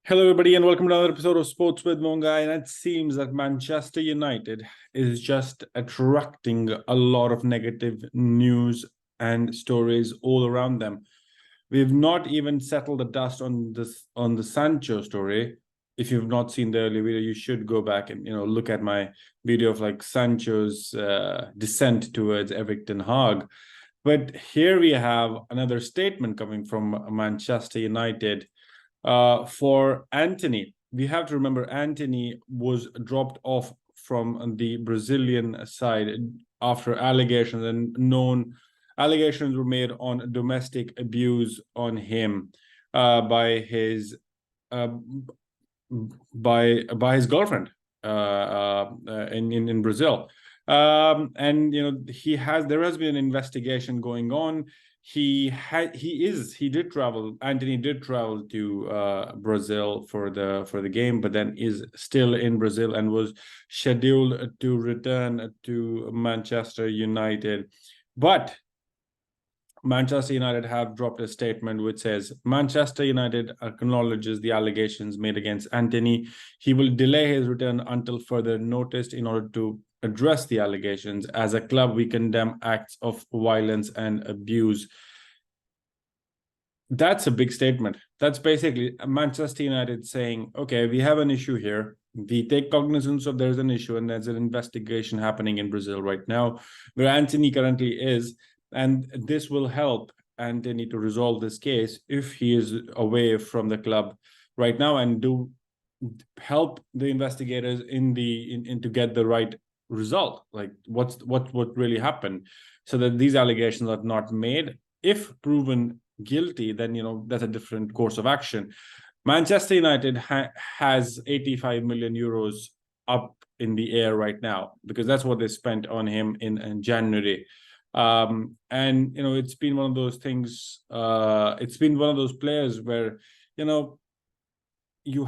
Hello, everybody, and welcome to another episode of Sports with Mongai. And it seems that Manchester United is just attracting a lot of negative news and stories all around them. We've not even settled the dust on the Sancho story. If you've not seen the earlier video, you should go back and look at my video of like Sancho's descent towards Erik ten Hag. But here we have another statement coming from Manchester United. For Antony, we have to remember Antony was dropped off from the Brazilian side after allegations and known allegations were made on domestic abuse on him by his girlfriend in Brazil. And there has been an investigation going on. Antony did travel to Brazil for the game, but then is still in Brazil and was scheduled to return to Manchester United. But Manchester United have dropped a statement which says Manchester United acknowledges the allegations made against Antony. He will delay his return until further notice in order to address the allegations. As a club, we condemn acts of violence and abuse. That's a big statement. That's basically Manchester United saying, okay, we have an issue here. We take cognizance of there's an issue, and there's an investigation happening in Brazil right now where Antony currently is. And this will help Antony to resolve this case if he is away from the club right now, and help the investigators in to get the right result, like what really happened, so that these allegations are not made. If proven guilty, then that's a different course of action. Manchester United has 85 million euros up in the air right now because that's what they spent on him in January. And it's been one of those things. It's been one of those players where you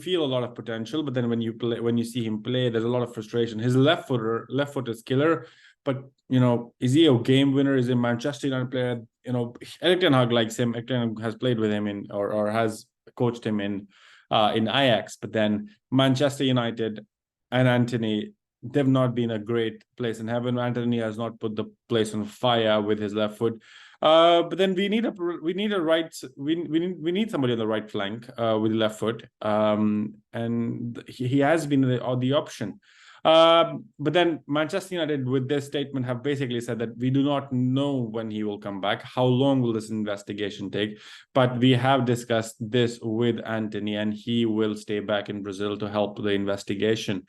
feel a lot of potential, but then when you see him play, there's a lot of frustration. His left foot is killer, but is he a game winner? Is he a Manchester United player? Erik ten Hag likes him. Erik ten Hag has played with him or has coached him in Ajax, but then Manchester United and Antony, they've not been a great place in heaven. Antony has not put the place on fire with his left foot. But then we need somebody on the right flank with the left foot. And he has been the option. But then Manchester United, with this statement, have basically said that we do not know when he will come back. How long will this investigation take? But we have discussed this with Antony, and he will stay back in Brazil to help the investigation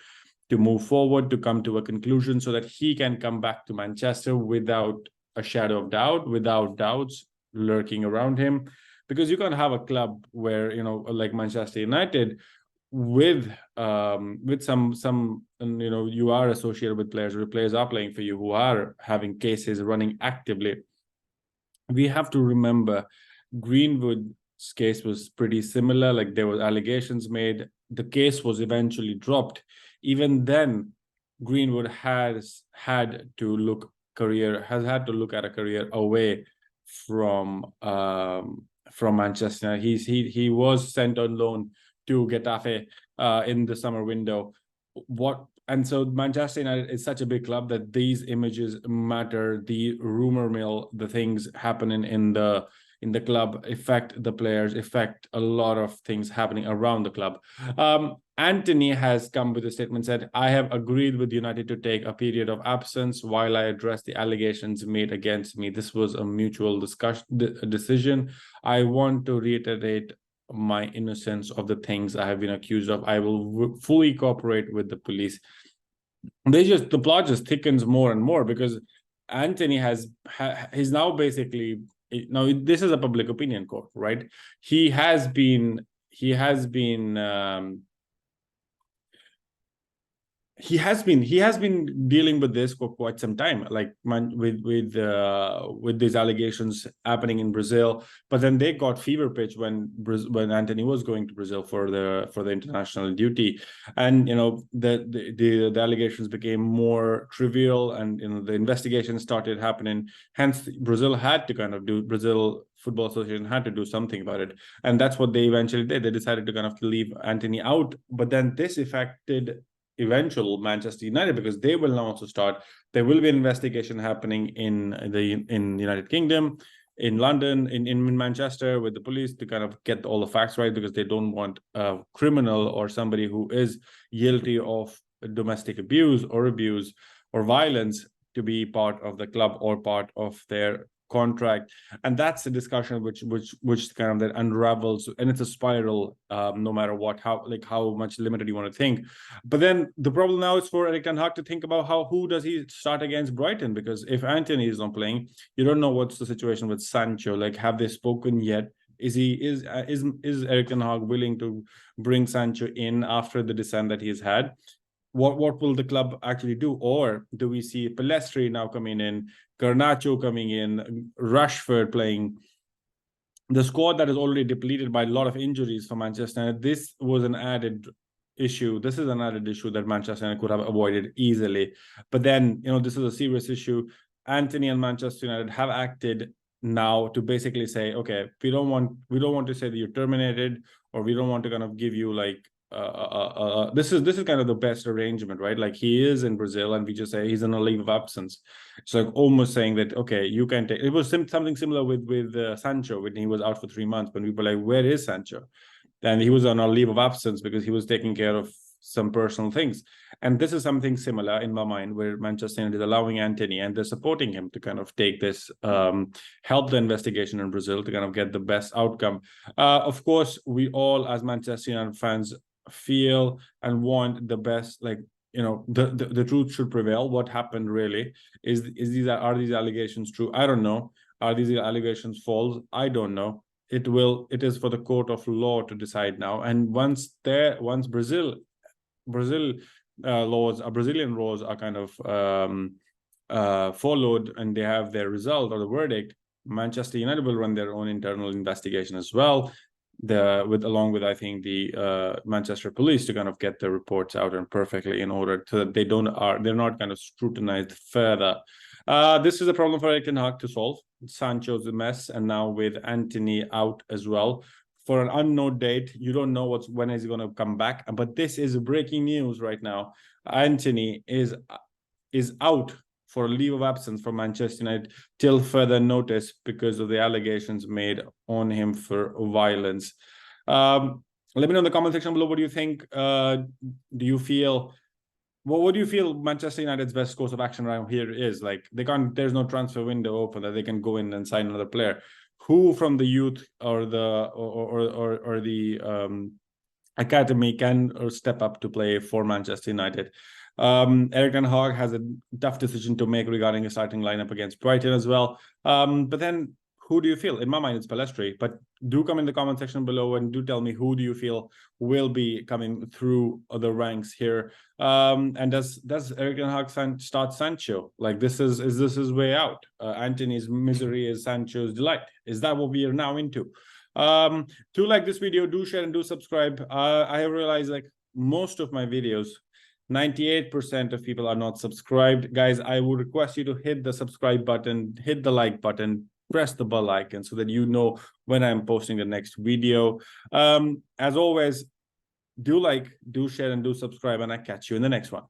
to move forward, to come to a conclusion, so that he can come back to Manchester without a shadow of doubt, without doubts lurking around him. Because you can't have a club where, like Manchester United, with some you are associated with players, or players are playing for you who are having cases running actively. We have to remember Greenwood's case was pretty similar. Like, there were allegations made. The case was eventually dropped. Even then, Greenwood has had to look at a career away from Manchester. He was sent on loan to Getafe in the summer window. And so Manchester United is such a big club that these images matter. The rumor mill, the things happening in the club affect the players, affect a lot of things happening around the club. Antony has come with a statement, said, I have agreed with United to take a period of absence while I address the allegations made against me. This was a mutual decision. I want to reiterate my innocence of the things I have been accused of. I will fully cooperate with the police. The plot just thickens more and more, because Antony he's now basically, now this is a public opinion court, right? He has been dealing with this for quite some time, like with these allegations happening in Brazil. But then they got fever pitch when Antony was going to Brazil for the international duty, and the allegations became more trivial, and the investigation started happening. Hence, Brazil Football Association had to do something about it. And that's what they eventually did. They decided to kind of leave Antony out. But then this affected eventual Manchester United, because they will now also start. There will be an investigation happening in the United Kingdom, in London, in Manchester, with the police, to kind of get all the facts right, because they don't want a criminal or somebody who is guilty of domestic abuse or violence to be part of the club or part of their contract. And that's a discussion which kind of that unravels, and it's a spiral, no matter what, how much limited you want to think. But then the problem now is for Erik ten Hag to think about who does he start against Brighton, because if Antony is not playing, you don't know what's the situation with Sancho. Like, have they spoken yet? Is Erik ten Hag willing to bring Sancho in after the descent that he's had? What will the club actually do? Or do we see Pellistri now coming in, Garnacho coming in, Rashford playing? The squad that is already depleted by a lot of injuries for Manchester United, this was an added issue. This is an added issue that Manchester United could have avoided easily. But then, this is a serious issue. Antony and Manchester United have acted now to basically say, okay, we don't want to say that you're terminated, or we don't want to kind of give you like this is kind of the best arrangement, right? Like, he is in Brazil and we just say he's on a leave of absence. It's like almost saying that, okay, you can take. It was something similar with Sancho when he was out for 3 months, when we were like, where is Sancho? And he was on a leave of absence because he was taking care of some personal things. And this is something similar in my mind, where Manchester United is allowing Antony and they're supporting him to kind of take this, help the investigation in Brazil to kind of get the best outcome. Of course, we all as Manchester United fans feel and want the best, like, the truth should prevail. What happened really are these allegations true? I don't know. Are these allegations false? I don't know. It is for the court of law to decide now. And once Brazilian laws are kind of followed and they have their result or the verdict, Manchester United will run their own internal investigation as well, along with I think the Manchester police, to kind of get the reports out and perfectly in order, so that they're not kind of scrutinized further. This is a problem for Erik ten Hag to solve. Sancho's a mess, and now with Antony out as well for an unknown date. You don't know when is he going to come back. But this is breaking news right now. Antony is out for a leave of absence from Manchester United till further notice, because of the allegations made on him for violence. Let me know in the comment section below, what do you think? What do you feel Manchester United's best course of action around here is? Like, there's no transfer window open that they can go in and sign another player. Who from the youth or the academy can step up to play for Manchester United? Erik ten Hag has a tough decision to make regarding a starting lineup against Brighton as well. But then, who do you feel? In my mind, it's Pellistri. But do come in the comment section below and do tell me, who do you feel will be coming through the ranks here? And does Erik ten Hag start Sancho? Like, is this his way out? Antony's misery is Sancho's delight. Is that what we are now into? Do like this video, do share, and do subscribe. I have realized, like, most of my videos, 98% of people are not subscribed. Guys, I would request you to hit the subscribe button, hit the like button, press the bell icon, so that you know when I'm posting the next video. As always, do like, do share, and do subscribe, and I catch you in the next one.